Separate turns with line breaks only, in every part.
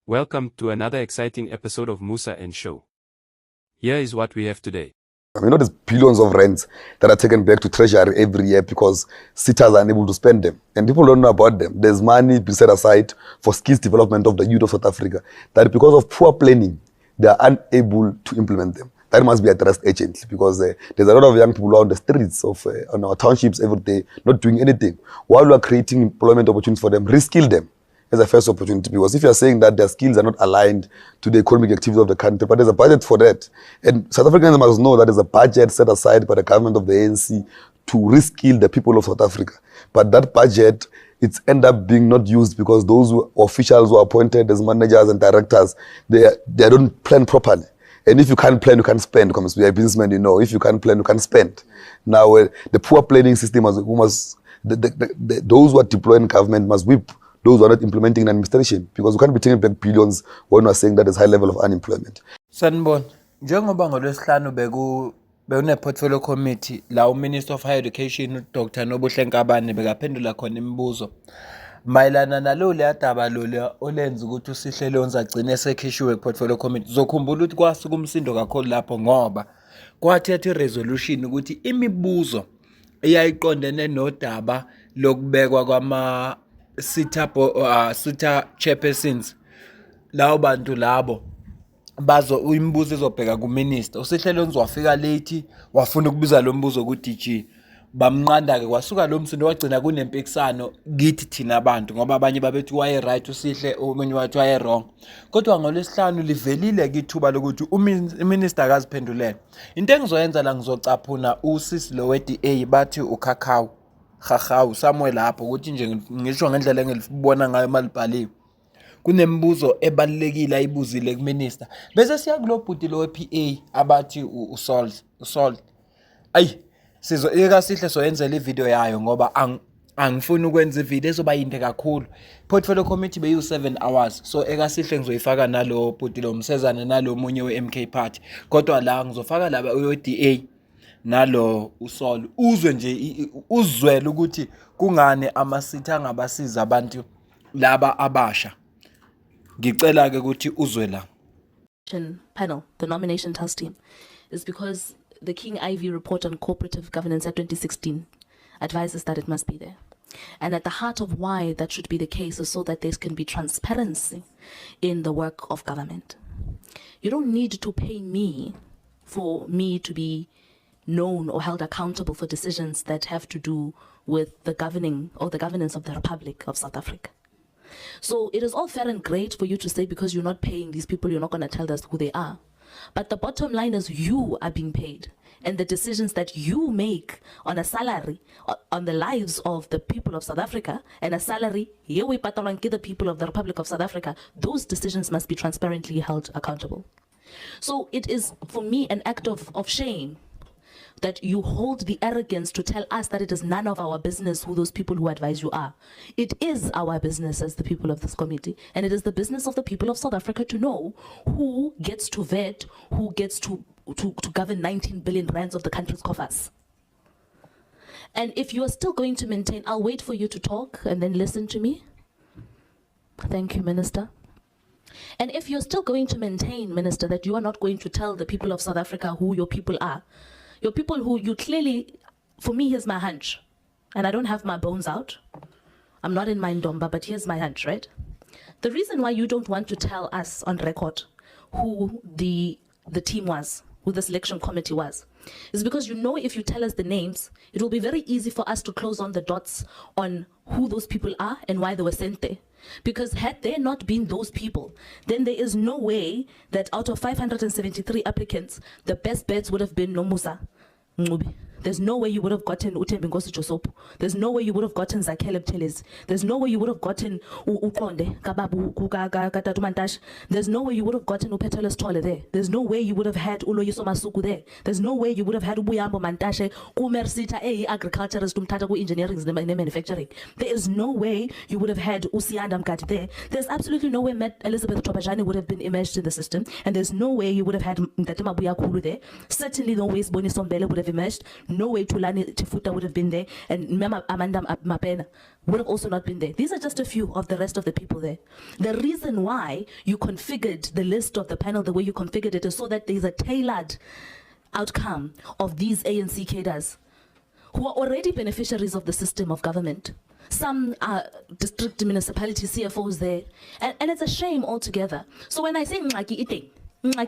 Welcome to another exciting episode of Musa and Show. Here is what we have today.
There's billions of rents that are taken back to Treasury every year because sitters are unable to spend them. And people don't know about them. There's money being set aside for skills development of the youth of South Africa that because of poor planning, they are unable to implement them. That must be addressed urgently because there's a lot of young people on the streets of on our townships every day not doing anything. While we are creating employment opportunities for them, reskill them as a first opportunity, because if you're saying that their skills are not aligned to the economic activities of the country, but there's a budget for that. And South Africans must know that there's a budget set aside by the government of the ANC to reskill the people of South Africa. But that budget, it's end up being not used because those officials who are appointed as managers and directors, they don't plan properly. And if you can't plan, you can't spend. Because we are businessmen, if you can't plan, you can't spend. Now, the poor planning system, those who are deploying government must whip those who are not implementing in administration, because we can't be taking back billions when we are saying that there's high level of unemployment.
Sanibona, njengoba ngolwesihlanu bekuneportfolio committee la uMinister of Higher Education uDr Nobuhle Nkabane bekaphendula khona imibuzo mayelana nalo leyadaba lo olenza ukuthi uSihle Lonza agcine esekhishwe kuportfolio committee. Zokhumbula ukuthi kwasuka umsindo kakhulu lapho ngoba kwathetha iresolution ukuthi imibuzo eyayiqondene nodaba lokubekwa kwama sita chairpersons lawo bantu labo imibuzo izobheka kuminister. uSihle Lonza wafika late wafuna ukubiza lo mbuzo ku-DG bamnqanda ke kwasuka lo msindo wagcina kunempikisano kithi thina abantu ngoba abanye babethi waye right uSihle omunye wathi waye wrong. Kodwa ngolwesihlanu livelile ke ithuba lokuthi uminister akaziphendulele. Into engizoyenza la ngizocaphuna usisi lo we-DA bathi ukhakhawu Samuel lapho ukuthi nje ngisho ngendlela engilibona ngayo malibhaliwe kunemibuzo ebalekile ayibuzile kuminister bese siya kulobhuti lo we-PA abathi uSalt Sihle soyenzela ivideo yayo ngoba angifuni ukwenza ivideo ezoba yinde kakhulu. Portfolio committee beyu 7 hours, so Sihle ngizoyifaka nalo bhuti lo Msezane nalo munye we-MK party, kodwa la ngizofaka laba we-DA nalo uSol uzwele ukuthi kungani amasitha angabasiza abantu laba abasha. Ngicela ke ukuthi uzwe la.
Panel, the nomination task team, is because the King Ivy report on cooperative governance at 2016 advises that it must be there. And at the heart of why that should be the case is so that there can be transparency in the work of government. You don't need to pay me for me to be known or held accountable for decisions that have to do with the governing or the governance of the Republic of South Africa. So it is all fair and great for you to say because you're not paying these people, you're not going to tell us who they are. But the bottom line is you are being paid, and the decisions that you make on a salary, on the lives of the people of South Africa, and a salary, here we patalanki the people of the Republic of South Africa, those decisions must be transparently held accountable. So it is, for me, an act of shame that you hold the arrogance to tell us that it is none of our business who those people who advise you are. It is our business as the people of this committee, and it is the business of the people of South Africa to know who gets to vet, who gets to govern 19 billion rands of the country's coffers. And if you are still going to maintain, I'll wait for you to talk and then listen to me. Thank you, Minister. And if you're still going to maintain, Minister, that you are not going to tell the people of South Africa who your people are, your people who you clearly, for me, here's my hunch. And I don't have my bones out. I'm not in my ndomba, but here's my hunch, right? The reason why you don't want to tell us on record who the team was, who the selection committee was, is because you know if you tell us the names, it will be very easy for us to close on the dots on who those people are and why they were sent there. Because had there not been those people, then there is no way that out of 573 applicants, the best bets would have been Nomusa Ngcubi. There's no way you would have gotten Uthembi Nkosi Josopo. There's no way you would have gotten Zakhele Buthelezi. There's no way you would have gotten Uqonde Kababu Katatu Mantashe. There's no way you would have gotten Upetele Stole there. There's no way you would have had Uloyiso Masuku there. There's no way you would have had Ubuyambo Mantashe, Kumersita agriculturist Umtata engineering and manufacturing. There is no way you would have had Usianda Mkati there. There's absolutely no way Elizabeth Tobajani would have been immersed in the system. And there's no way you would have had Mtatema Buyakulu there. Certainly no way Boni Sombele would have emerged. no way Tulani Tifuta would have been there, and Mema Amanda Mapena would have also not been there. These are just a few of the rest of the people there. The reason why you configured the list of the panel the way you configured it is so that there's a tailored outcome of these ANC cadres who are already beneficiaries of the system of government. Some are district municipality CFOs there, and it's a shame altogether. So when I say ngaki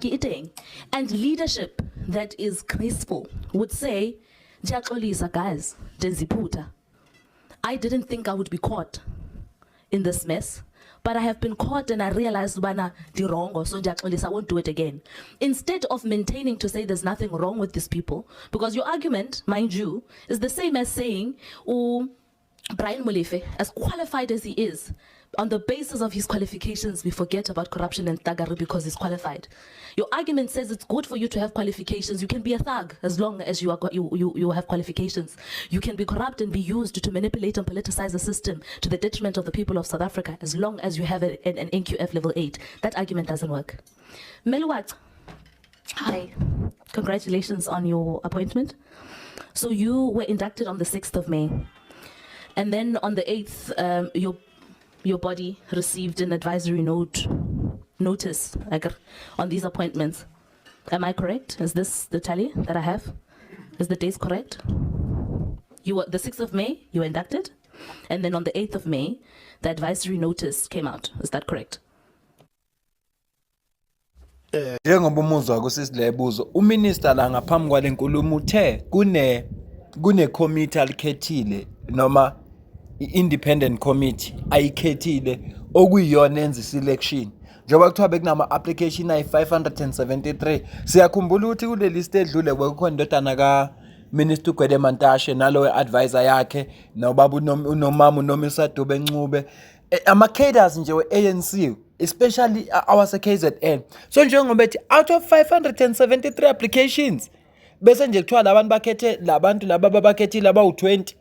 eating, and leadership that is graceful would say, "Ndiyaxolisa guys, ndenziphutha. I didn't think I would be caught in this mess, but I have been caught and I realized bana the wrong, or so ndiyaxolisa, I won't do it again." Instead of maintaining to say there's nothing wrong with these people, because your argument, mind you, is the same as saying, Brian Molefe, as qualified as he is, on the basis of his qualifications, we forget about corruption and thuggery because he's qualified. Your argument says it's good for you to have qualifications. You can be a thug as long as you have qualifications. You can be corrupt and be used to manipulate and politicize the system to the detriment of the people of South Africa as long as you have an NQF level 8. That argument doesn't work. Meluat, hi. Congratulations on your appointment. So you were inducted on the 6th of May. And then on the 8th, your body received an advisory notice on these appointments. Am I correct? Is this the tally that I have? Is the dates correct? You were the 6th of May, you were inducted, and then on the 8th of May, the advisory notice came out. Is that correct?
Njengoba umuzwa kusisilebuzo, uminister la ngaphambi kwale nkulumo uthe kune committee alikhethile noma i-independent committee ayikhethile okuyiyona enza selection. Njengoba kuthiwa bekunama application ayi-573, siyakhumbula ukuthi kule list edlule kwekukhona indodana ka Minister Gwede Mantashe nalo advisor yakhe nobaba unomama uNomisa Dube Ncube, ama cadres nje we-ANC, especially awase KZN. So njengoba ethi out of 573 applications bese nje kuthiwa labantu bakhethe labantu laba babakhethile abawu-20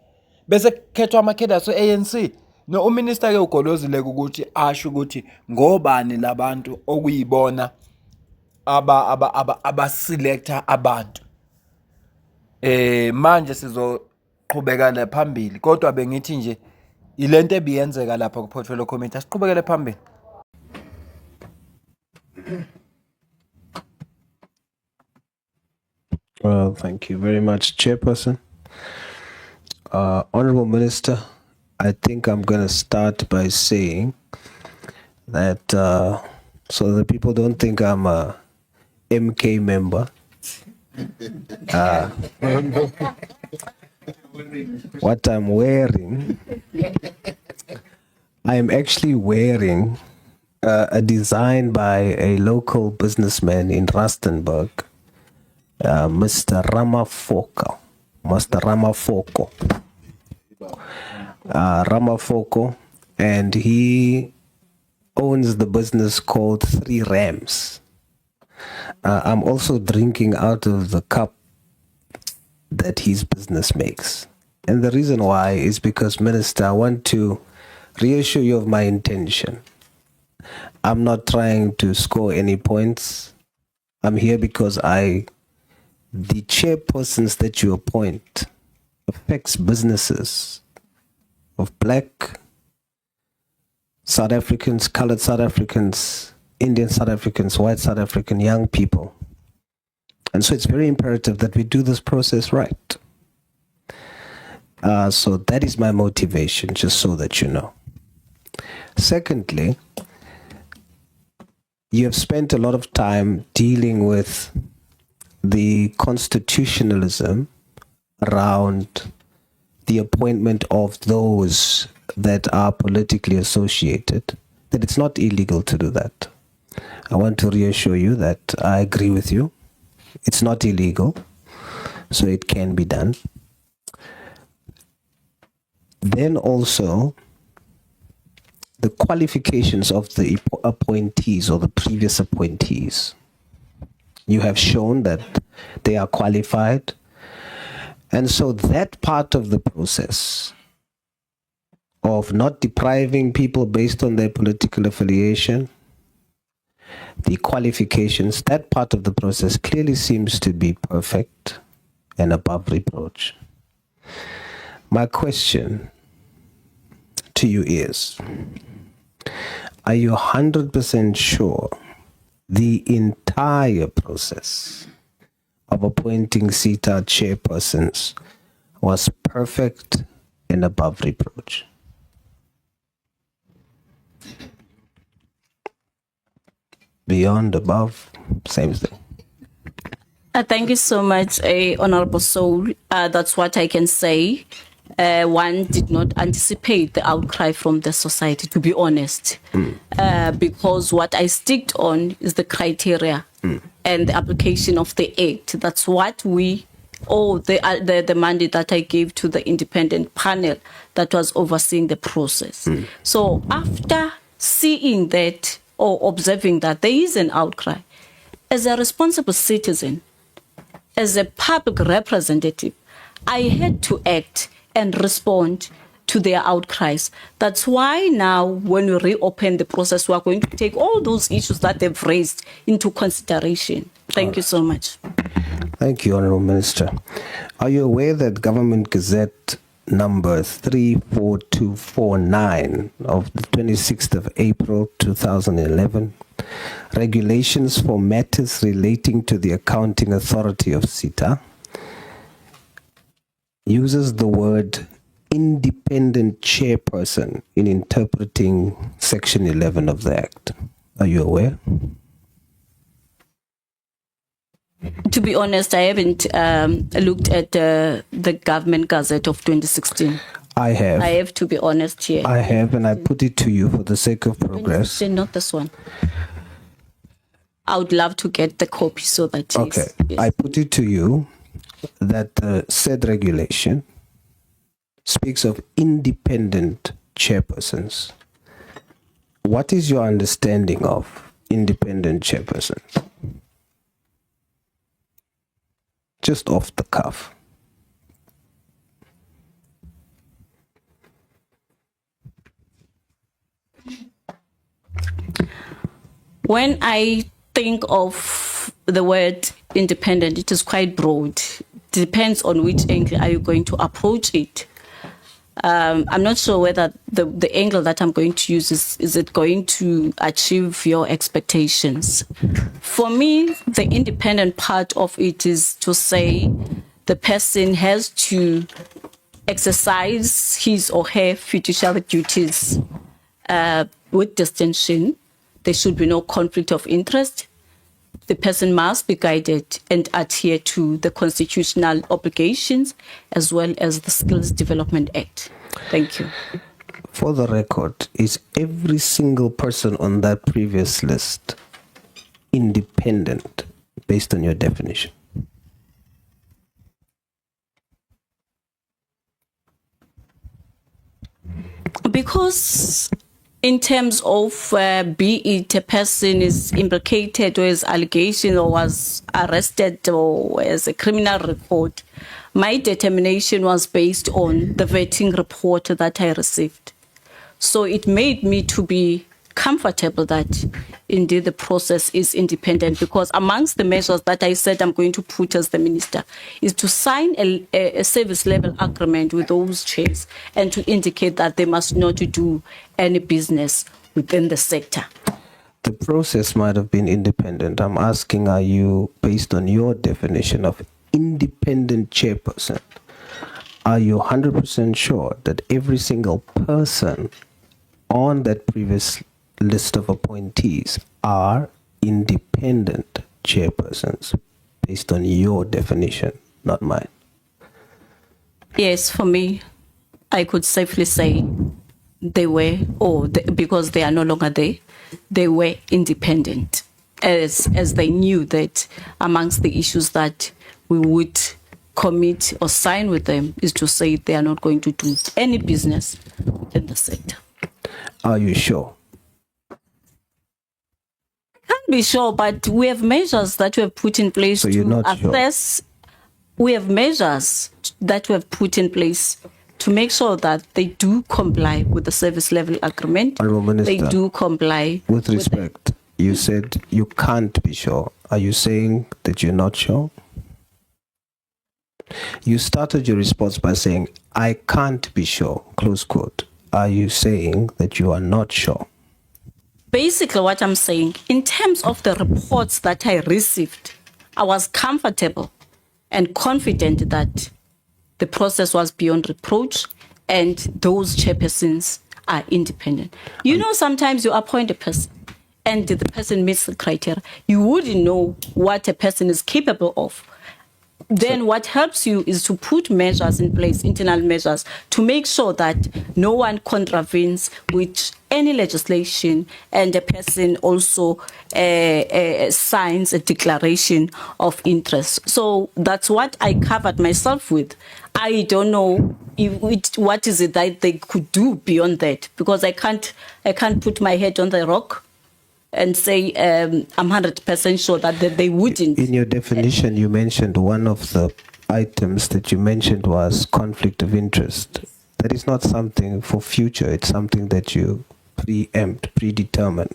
bese kukhethwa ama-cadres we-ANC. No, uminister ke ugolozile ukuthi asho ukuthi ngobani labantu okuyibona aba-selector abantu. Manje sizoqhubeka la phambili, kodwa bengithi nje ilento ebiyenzeka lapha ku portfolio committee asiqhubekele phambili.
Well, thank you very much, Chairperson. Honorable Minister, I think I'm going to start by saying that so the people don't think I'm a MK member. What I'm wearing, I'm actually wearing a design by a local businessman in Rustenburg, Mr. Ramafoko. Ramafoko, and he owns the business called 3 Rams. I'm also drinking out of the cup that his business makes. And the reason why is because, Minister, I want to reassure you of my intention. I'm not trying to score any points. I'm here because the chairpersons that you appoint affects businesses of Black South Africans, colored South Africans, Indian South Africans, white South African young people. And so it's very imperative that we do this process right. So that is my motivation, just so that you know. Secondly, you have spent a lot of time dealing with the constitutionalism around the appointment of those that are politically associated, that it's not illegal to do that. I want to reassure you that I agree with you. It's not illegal, so it can be done. Then also, the qualifications of the appointees or the previous appointees. You have shown that they are qualified. And so that part of the process of not depriving people based on their political affiliation, the qualifications, that part of the process clearly seems to be perfect. and above reproach. My question to you is, are you 100% sure the entire process of appointing SETA chairpersons was perfect and above reproach? Beyond, above, same thing.
Thank you so much, Honorable Soul. That's what I can say. One did not anticipate the outcry from the society, to be honest, because what I sticked on is the criteria and the application of the act. That's what the mandate that I gave to the independent panel that was overseeing the process. So after seeing that or observing that there is an outcry, as a responsible citizen, as a public representative, I had to act and respond to their outcries. That's why now, when we reopen the process, we are going to take all those issues that they've raised into consideration. Thank you so much.
Thank you, Honourable Minister. Are you aware that Government Gazette number 34249 of the 26th of April 2011, regulations for matters relating to the accounting authority of SETA, uses the word independent chairperson in interpreting Section 11 of the Act? Are you aware?
To be honest, I haven't looked at the Government Gazette of 2016.
I have.
I have to be honest here.
I have, and I put it to you for the sake of progress.
Not this one. I would love to get the copy so that.
Okay,
yes.
I put it to you that said regulation speaks of independent chairpersons. What is your understanding of independent chairpersons? Just off the cuff.
When I think of the word independent, it is quite broad. Depends on which angle are you going to approach it. I'm not sure whether the angle that I'm going to use is it going to achieve your expectations. For me, the independent part of it is to say the person has to exercise his or her fiduciary duties with distinction. There should be no conflict of interest. The person must be guided and adhere to the constitutional obligations as well as the Skills Development Act. Thank you.
For the record, is every single person on that previous list independent based on your definition?
Because in terms of be it a person is implicated or is allegation or was arrested or has a criminal record, my determination was based on the vetting report that I received. So it made me to be comfortable that indeed the process is independent, because amongst the measures that I said I'm going to put as the minister is to sign a service level agreement with those chairs and to indicate that they must not do any business within the sector.
The process might have been independent. I'm asking, are you, based on your definition of independent chairperson, are you 100% sure that every single person on that previous list of appointees are independent chairpersons based on your definition, not mine?
Yes, for me, I could safely say they were, because they are no longer there, they were independent, as they knew that amongst the issues that we would commit or sign with them is to say they are not going to do any business in the sector.
Are you sure?
Can't be sure, but we have measures that we have put in place
So you're
to
not
assess. We have measures that we have put in place to make sure that they do comply with the service level agreement.
Honourable Minister,
they do comply.
With respect, you said you can't be sure. Are you saying that you're not sure? You started your response by saying, I can't be sure, close quote. Are you saying that you are not sure?
Basically, what I'm saying, in terms of the reports that I received, I was comfortable and confident that the process was beyond reproach and those chairpersons are independent. You know, sometimes you appoint a person and the person meets the criteria. You wouldn't know what a person is capable of. Then what helps you is to put measures in place, internal measures, to make sure that no one contravenes with any legislation and the person also signs a declaration of interest. So that's what I covered myself with. I don't know what is it that they could do beyond that, because I can't put my head on the rock and say I'm 100% sure that they wouldn't.
In your definition, you mentioned one of the items that you mentioned was conflict of interest. That is not something for future. It's something that you predetermine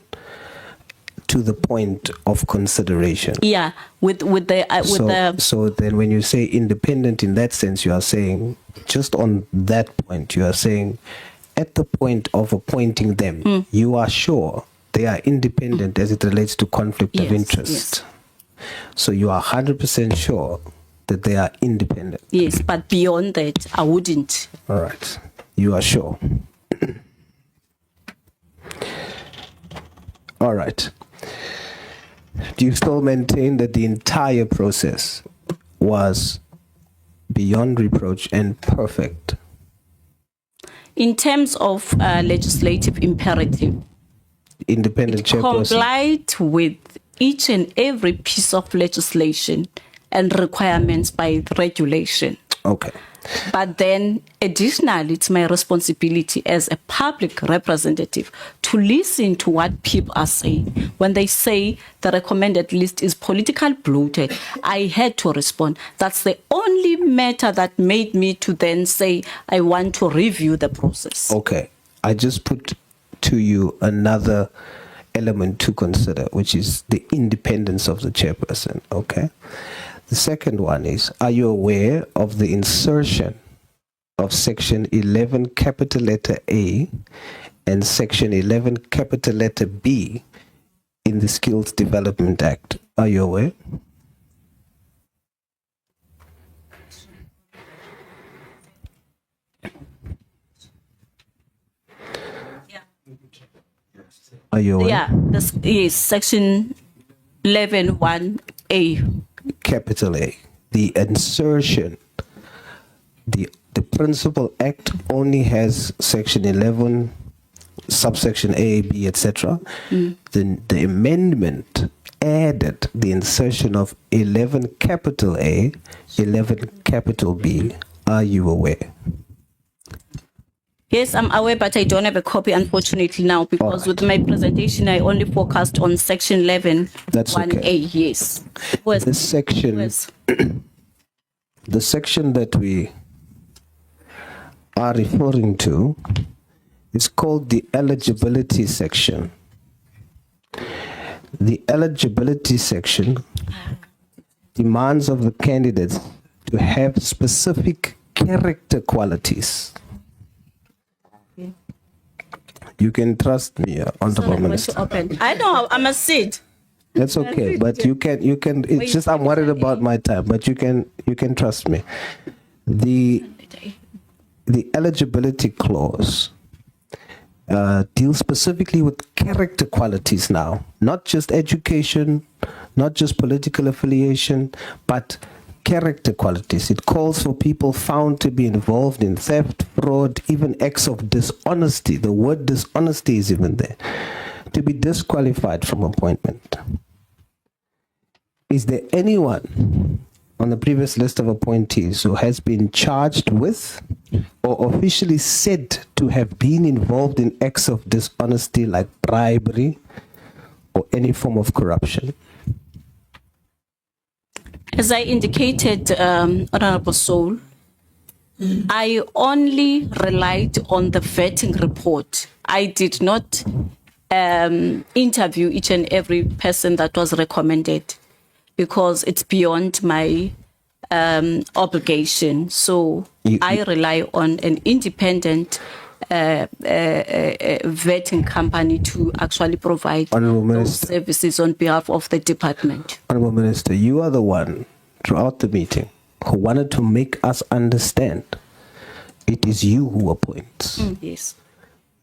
to the point of consideration.
Yeah,
So then when you say independent in that sense, you are saying, just on that point, you are saying at the point of appointing them, you are sure they are independent as it relates to conflict of interest.
Yes.
So you are 100% sure that they are independent.
Yes, but beyond that, I wouldn't.
All right. You are sure. All right. Do you still maintain that the entire process was beyond reproach and perfect?
In terms of legislative imperative,
Independent chairperson.
complied with each and every piece of legislation and requirements by regulation.
Okay.
But then, additionally, it's my responsibility as a public representative to listen to what people are saying. When they say the recommended list is politically bloated, I had to respond. That's the only matter that made me to then say, I want to review the process.
Okay. I just put to you another element to consider, which is the independence of the chairperson. Okay. The second one is, are you aware of the insertion of section 11 capital letter A and section 11 capital letter B in the Skills Development Act? Are you aware? Are you aware?
Yeah, this is section 11(1)(a).
Capital A. The insertion, the Principal Act only has section 11, subsection A, B, etc. The amendment added the insertion of 11 capital A, 11 capital B. Are you aware?
Yes, I'm aware, but I don't have a copy, unfortunately, now, because with my presentation, I only focused on section 11,
That's
1A.
okay.
Yes.
The section, the section that we are referring to is called the eligibility section. The eligibility section demands of the candidates to have specific character qualities. You can trust me, Honorable Minister.
I know, I'm a sit.
That's okay, but you can. It's just I'm worried about my time, but you can trust me. The eligibility clause deals specifically with character qualities now, not just education, not just political affiliation, but character qualities. It calls for people found to be involved in theft, fraud, even acts of dishonesty. The word dishonesty is even there, to be disqualified from appointment. Is there anyone on the previous list of appointees who has been charged with or officially said to have been involved in acts of dishonesty like bribery or any form of corruption?
As I indicated, Honorable Soul, I only relied on the vetting report. I did not interview each and every person that was recommended, because it's beyond my obligation. So I rely on an independent vetting company to actually provide
Honourable
those
Minister.
services on behalf of the department.
Honourable Minister, you are the one throughout the meeting who wanted to make us understand it is you who appoints.
Yes.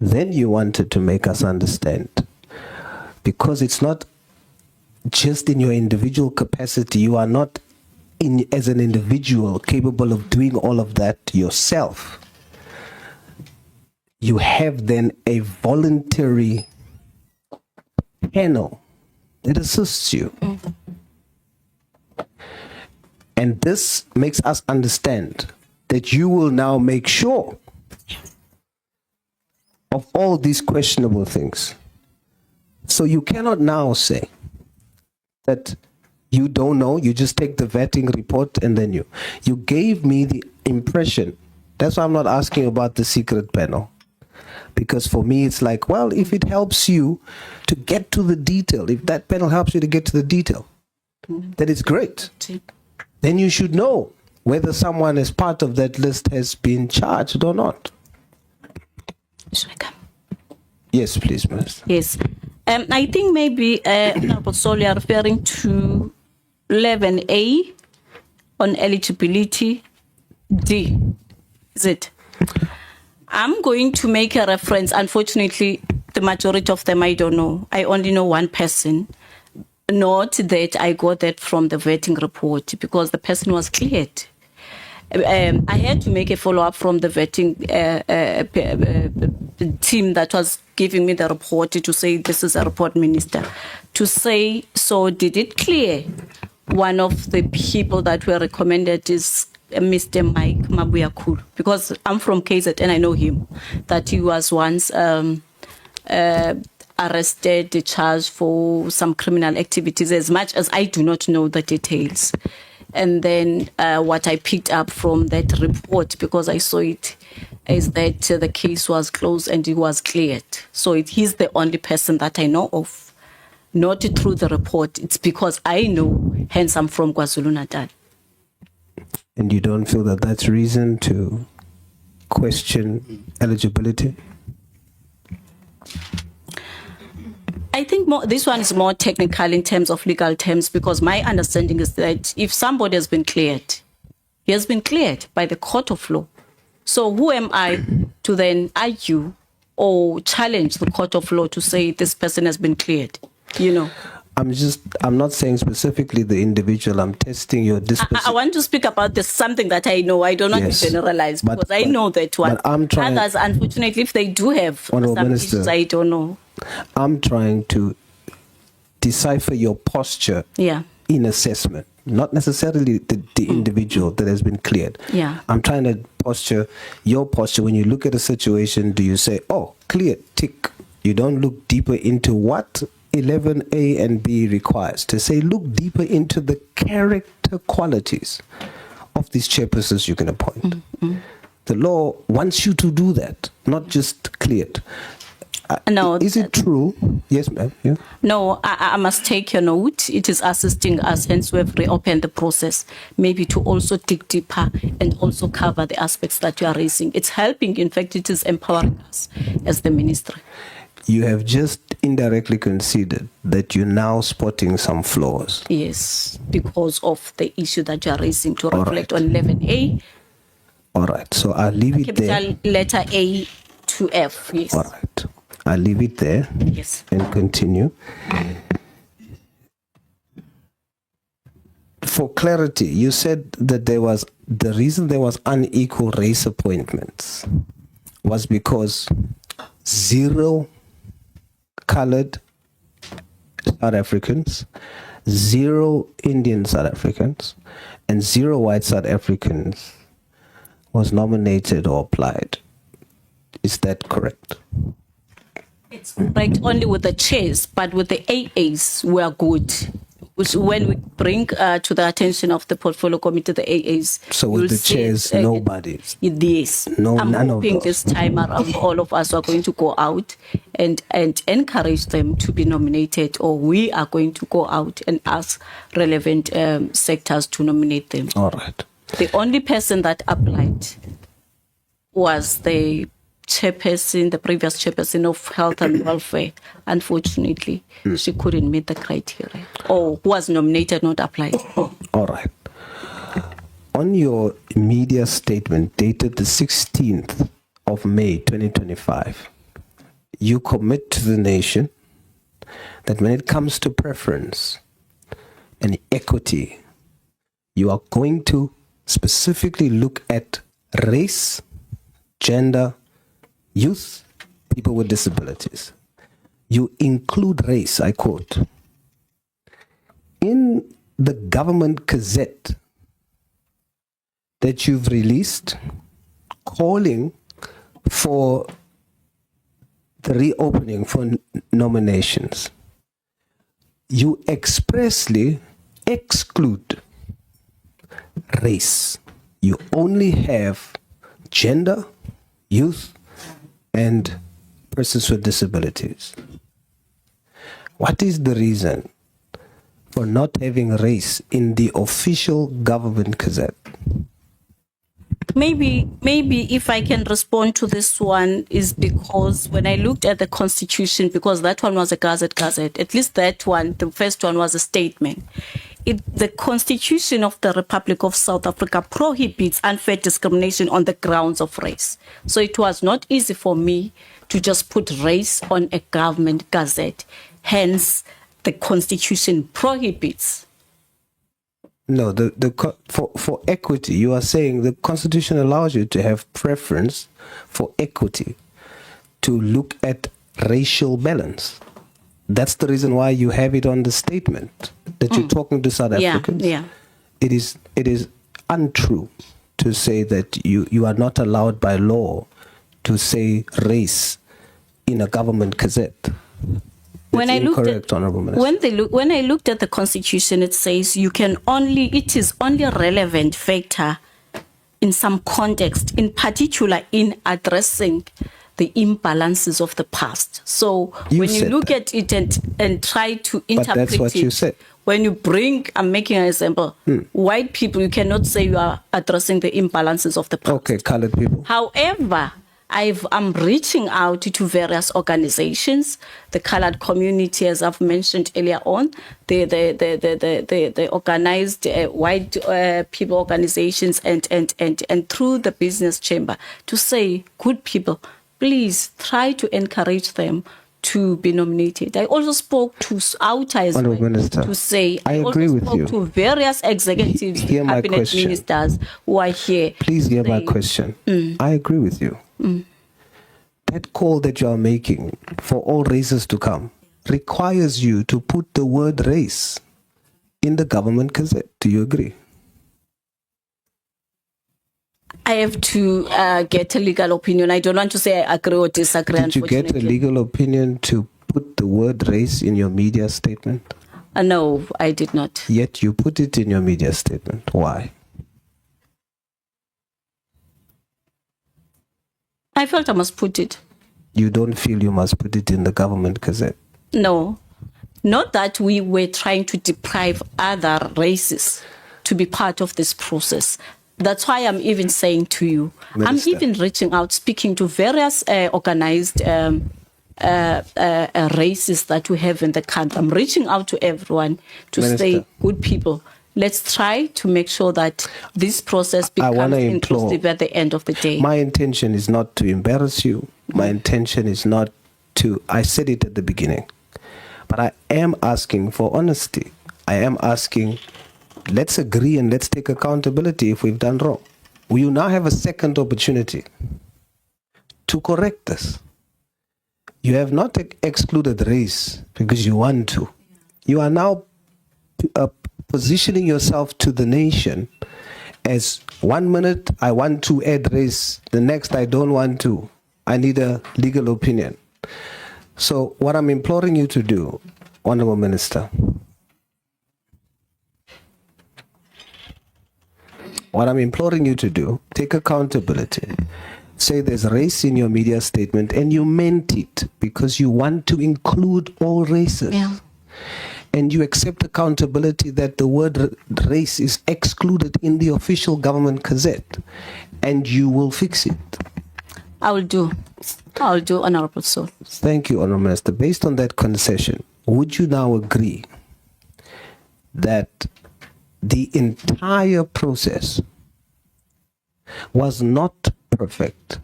Then you wanted to make us understand, because it's not just in your individual capacity. You are not as an individual capable of doing all of that yourself. You have then a voluntary panel that assists you. And this makes us understand that you will now make sure of all these questionable things. So you cannot now say that you don't know, you just take the vetting report and then you gave me the impression. That's why I'm not asking about the secret panel. Because for me, it's like, well, if it helps you to get to the detail, if that panel helps you to get to the detail, then it's great. Then you should know whether someone as part of that list has been charged or not.
Should I come?
Yes, please, Minister.
Yes. I think maybe Honorable Sol, you are referring to 11A on eligibility D. Is it? I'm going to make a reference. Unfortunately, the majority of them I don't know. I only know one person. Not that I got that from the vetting report, because the person was cleared. I had to make a follow-up from the vetting team that was giving me the report to say, this is a report, Minister, to say, so did it clear? One of the people that were recommended is Mr. Mike Mabuyakulu, because I'm from KZN and I know him, that he was once arrested, charged for some criminal activities, as much as I do not know the details. And then what I picked up from that report, because I saw it, is that the case was closed and he was cleared. So he's the only person that I know of, not through the report. It's because I know, hence I'm from KwaZulu-Natal.
And you don't feel that that's reason to question eligibility?
I think this one is more technical in terms of legal terms, because my understanding is that if somebody has been cleared, he has been cleared by the court of law. So who am I to then argue or challenge the court of law to say this person has been cleared? You know.
I'm not saying specifically the individual. I'm testing your disposition.
I want to speak about this, something that I know. I don't want to generalize, because I know that one.
But I'm trying.
Others, unfortunately, if they do have some issues, I don't know.
I'm trying to decipher your posture in assessment, not necessarily the individual that has been cleared.
Yeah.
I'm trying to your posture when you look at a situation. Do you say, oh, cleared, tick? You don't look deeper into what 11A and B requires to say, look deeper into the character qualities of these chairpersons you can appoint.
Mm-hmm.
The law wants you to do that, not just cleared.
No,
is it true? Yes, ma'am. Yeah.
No, I must take your note. It is assisting us, hence we've reopened the process, maybe to also dig deeper and also cover the aspects that you are raising. It's helping. In fact, it is empowering us as the ministry.
You have just indirectly conceded that you're now spotting some flaws.
Yes, because of the issue that you are raising to reflect on 11A.
All right, so I'll leave it there.
Capital letter A to F, yes.
All right, I'll leave it there.
Yes.
And continue. For clarity, you said that the reason there was unequal race appointments was because 0 colored South Africans, 0 Indian South Africans, and 0 white South Africans was nominated or applied. Is that correct?
It's correct only with the chairs, but with the AAs, we are good. which when we bring to the attention of the portfolio committee, the AAs.
So with
you'll
the
see,
chairs, nobody.
Yes.
No,
I'm
none of
hoping
those.
this time around all of us are going to go out and encourage them to be nominated, or we are going to go out and ask relevant sectors to nominate them.
All right.
The only person that applied was the chairperson, the previous chairperson of health and welfare. Unfortunately, she couldn't meet the criteria, or who was nominated, not applied.
All right. On your media statement dated the 16th of May 2025, you commit to the nation that when it comes to preference and equity, you are going to specifically look at race, gender, youth, people with disabilities. You include race, I quote, in the government gazette that you've released calling for the reopening for nominations. You expressly exclude race. You only have gender, youth, and persons with disabilities. What is the reason for not having race in the official government gazette?
Maybe if I can respond to this one is because when I looked at the constitution, because that one was a gazette, at least that one, the first one was a statement. The Constitution of the Republic of South Africa prohibits unfair discrimination on the grounds of race. So it was not easy for me to just put race on a government gazette. Hence, the Constitution prohibits.
No, for equity, you are saying the Constitution allows you to have preference for equity, to look at racial balance. That's the reason why you have it on the statement that you're talking to South Africans.
Yeah.
It is untrue to say that you are not allowed by law to say race in a government gazette.
When I looked
incorrect,
at,
Honorable Minister.
when I looked at the Constitution, it says it is only a relevant factor in some context, in particular in addressing the imbalances of the past. So when you look at it and try to interpret
but that's what
it,
you said.
When you I'm making an example, white people, you cannot say you are addressing the imbalances of the past.
Okay, colored people.
However, I'm reaching out to various organizations, the colored community, as I've mentioned earlier on, the organized white people organizations, and through the business chamber to say, good people, please try to encourage them to be nominated. I also spoke to outsiders to say,
I agree with you.
To various executives, cabinet ministers who are here.
Please hear my question. I agree with you. That call that you are making for all races to come requires you to put the word race in the government gazette. Do you agree?
I have to get a legal opinion. I don't want to say I agree or disagree.
Did you get a legal opinion to put the word race in your media statement?
No, I did not.
Yet you put it in your media statement. Why?
I felt I must put it.
You don't feel you must put it in the government gazette?
No. Not that we were trying to deprive other races to be part of this process. That's why I'm even saying to you, Minister, I'm even reaching out, speaking to various organized races that we have in the country. I'm reaching out to everyone to
Minister,
say, good people, let's try to make sure that this process becomes inclusive at the end of the day.
My intention is not to embarrass you. My intention is not to, I said it at the beginning, but I am asking for honesty. I am asking, let's agree and let's take accountability if we've done wrong. We will now have a second opportunity to correct this. You have not excluded race because you want to. You are now positioning yourself to the nation as 1 minute I want to add race, the next I don't want to. I need a legal opinion. So what I'm imploring you to do, Honorable Minister, What I'm imploring you to do, take accountability. Say there's race in your media statement and you meant it because you want to include all races.
Yeah.
And you accept accountability that the word race is excluded in the official government gazette, and you will fix it.
I'll do, Honorable Soul.
Thank you, Honourable Minister. Based on that concession, would you now agree that the entire process was not perfect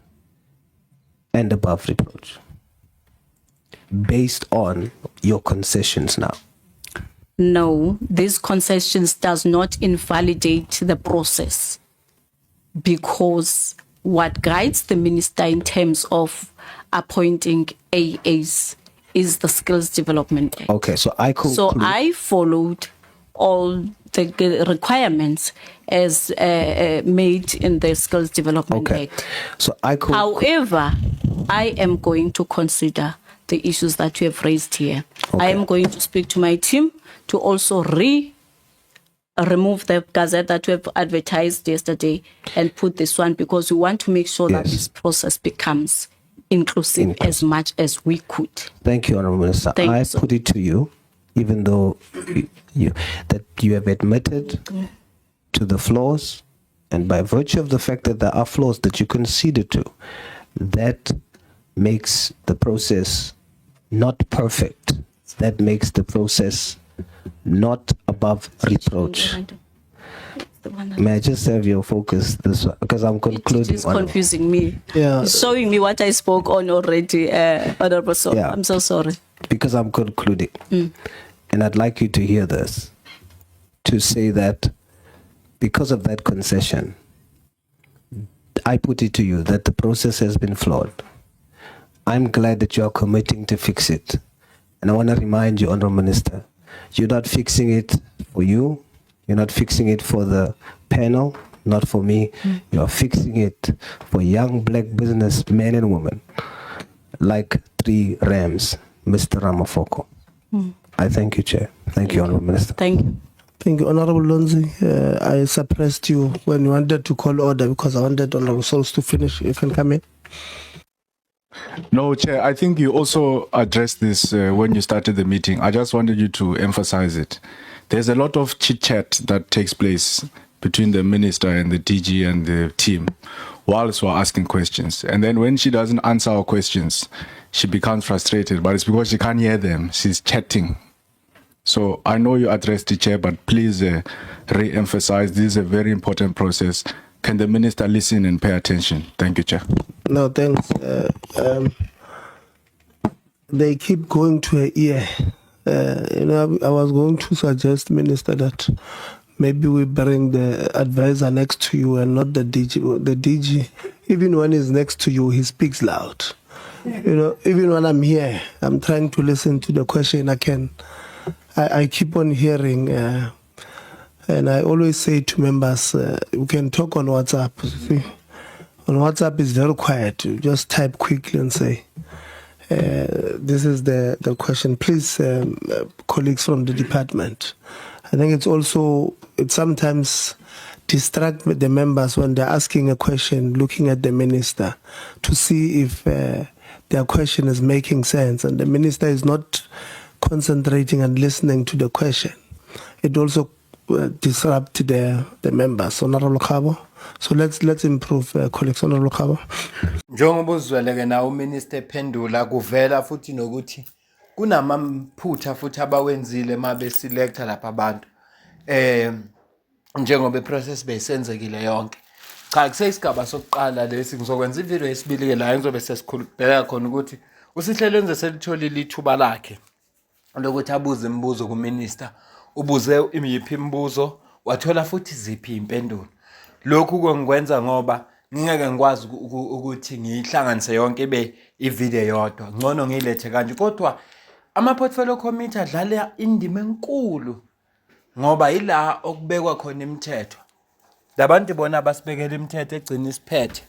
and above reproach, based on your concessions now?
No, these concessions does not invalidate the process, because what guides the minister in terms of appointing AAs is the Skills Development Act.
Okay, so I conclude.
So I followed all the requirements as made in the Skills Development Act.
So I conclude.
However, I am going to consider the issues that you have raised here. I am going to speak to my team to also remove the gazette that we have advertised yesterday and put this one, because we want to make sure that this process becomes inclusive as much as we could.
Thank you, Honourable Minister. I put it to you, even though you have admitted to the flaws, and by virtue of the fact that there are flaws that you conceded to, that makes the process not perfect. That makes the process not above reproach. May I just have your focus this one, because I'm concluding.
It is confusing me.
Yeah.
It's showing me what I spoke on already, Honorable Soul.
Yeah.
I'm so sorry.
Because I'm concluding. And I'd like you to hear this, to say that because of that concession, I put it to you that the process has been flawed. I'm glad that you are committing to fix it. And I want to remind you, Honourable Minister, you're not fixing it for you. You're not fixing it for the panel, not for me. You're fixing it for young black businessmen and women like 3 Rams, Mr. Ramafoko. I thank you, Chair. Thank you, Honourable Minister.
Thank you.
Thank you, Honourable Lonzi. I suppressed you when you wanted to call order because I wanted Honourable Souls to finish. You can come in.
No, Chair, I think you also addressed this when you started the meeting. I just wanted you to emphasize it. There's a lot of chit-chat that takes place between the minister and the DG and the team whilst we're asking questions. And then when she doesn't answer our questions, she becomes frustrated, but it's because she can't hear them. She's chatting. So I know you addressed the Chair, but please re-emphasize this is a very important process. Can the minister listen and pay attention? Thank you, Chair.
No, thanks. They keep going to her ear. I was going to suggest, Minister, that maybe we bring the advisor next to you and not the DG. The DG, even when he's next to you, he speaks loud. Even when I'm here, I'm trying to listen to the question. I keep on hearing, and I always say to members, we can talk on WhatsApp. See? On WhatsApp, it's very quiet. You just type quickly and say, this is the question. Please, colleagues from the department, I think it sometimes distract the members when they're asking a question, looking at the minister to see if their question is making sense, and the minister is not concentrating and listening to the question. It also disrupt the members. Honorable Khabo. So let's improve, colleagues. Honorable Khabo.
Njengoba uzweleke na uminister ephendula kuvela futhi nokuthi kunamaphutha futhi abawenzile mabe selector lapha abantu njengoba iprocess beyisenzekile yonke. Cha kuseyisigaba sokuqala lesi ngizokwenza ivideo yesibili ke la ngizobe sesikhulubheka khona ukuthi usihlelo enze selitholile ithuba lakhe lokuthi abuze imibuzo kuminister, ubuze imiphi imibuzo, wathola futhi ziphi impendulo. Lokhu kungikwenza ngoba ngingeke ngikwazi ukuthi ngihlanganise yonke ibe ivideo yodwa. Ngcono ngilethe kanje, kodwa ama-portfolio committee adlala indima enkulu ngoba ila okubekwa khona imithetho. Labantu bona basibekela imithetho egcina isiphethe.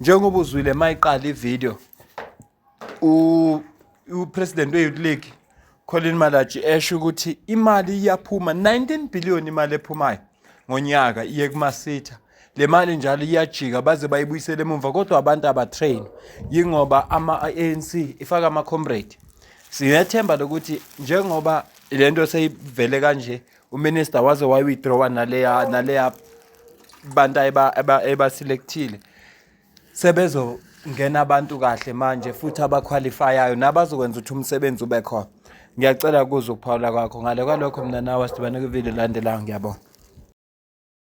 Njengoba uzwile mayiqala ivideo, upresident we-Youth League Colin Malachi esho ukuthi imali iyaphuma 19 billion imali ephumayo ngonyaka iye kumasitha. le mali njalo iyajika baze bayibuyisele emumva kodwa abantu abatrain yingoba ama-ANC ifaka ama-comrade. Siyethemba lokuthi njengoba lento seyivele kanje uminister waze withdraw naleya bantu ebaselectile sebezongena abantu kahle manje futhi abaqualifyayo nabazokwenza ukuthi umsebenzi ube khona. Ngiyacela kuze ukuphawula kwakho ngale kwalokho mina nawe sidibane kwivideo landelayo ngiyabonga.